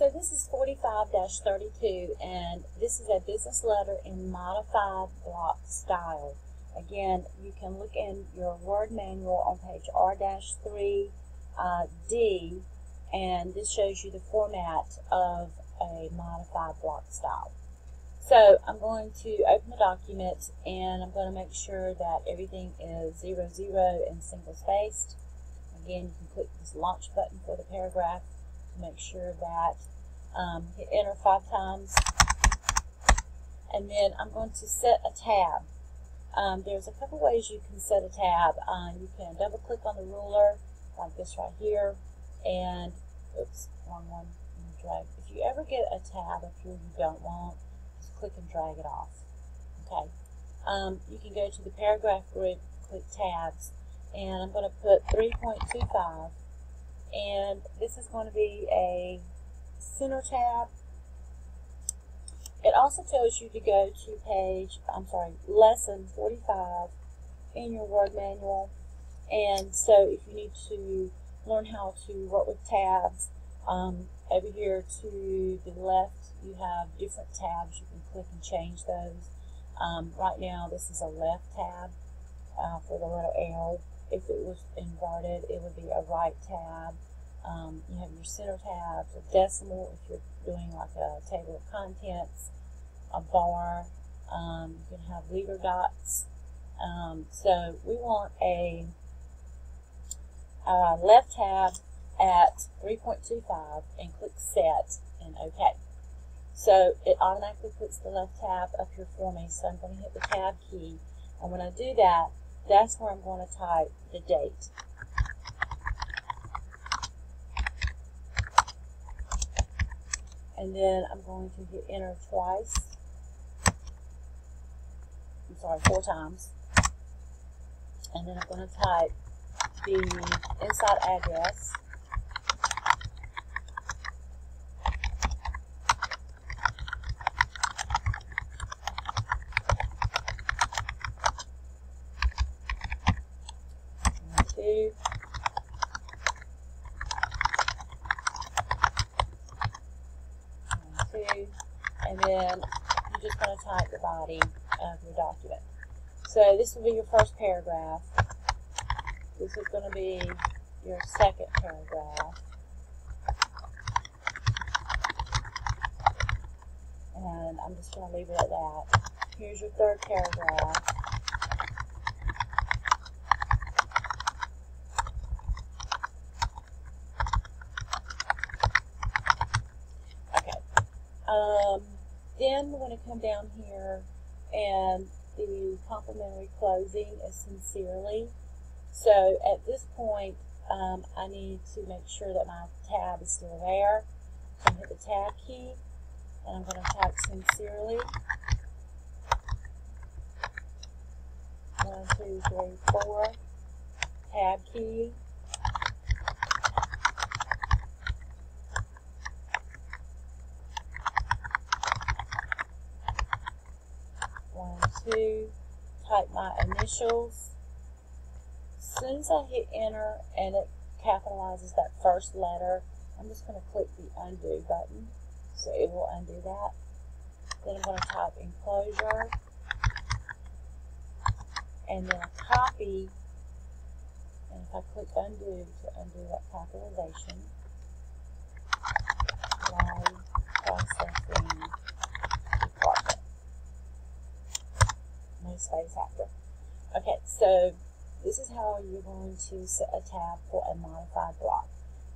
So this is 45-32, and this is a business letter in modified block style. Again, you can look in your Word manual on page R-3D, and this shows you the format of a modified block style. So I'm going to open the document, and I'm going to make sure that everything is 00 and single spaced. Again, you can click this launch button for the paragraph to make sure that hit enter 5 times, and then I'm going to set a tab. There's a couple ways you can set a tab. You can double click on the ruler like this right here, and oops, wrong one, and drag. If you ever get a tab up here you don't want, just click and drag it off. Okay. You can go to the paragraph group, click tabs, and I'm going to put 3.25, and this is going to be a center tab. It also tells you to go to lesson 45 in your Word manual. And so if you need to learn how to work with tabs, over here to the left you have different tabs. You can click and change those. Right now this is a left tab for the letter L. If it was inverted, it would be a right tab. You have your center tabs, a decimal if you're doing like a table of contents, a bar, you can have leader dots. So we want a left tab at 3.25 and click set and OK. So it automatically puts the left tab up here for me, so I'm going to hit the tab key, and when I do that, that's where I'm going to type the date. And then I'm going to hit enter twice. 4 times. And then I'm going to type the inside address. And 2. And then you're just going to type the body of your document. So this will be your first paragraph. This is going to be your second paragraph. And I'm just going to leave it at that. Here's your third paragraph. Then we're going to come down here, and the complimentary closing is sincerely. So at this point, I need to make sure that my tab is still there. So I'm going to hit the tab key, and I'm going to type sincerely. 1, 2, 3, 4. Tab key. 1, 2, type my initials. As soon as I hit enter and it capitalizes that first letter, I'm just going to click the undo button, so it will undo that. Then I'm going to type enclosure, and then a copy, and if I click undo to undo that capitalization, line processing department. No space after. Okay, so this is how you're going to set a tab for a modified block.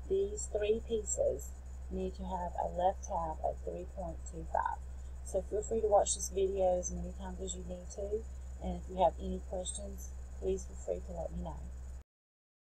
These 3 pieces need to have a left tab at 3.25. So feel free to watch this video as many times as you need to, and if you have any questions, please feel free to let me know.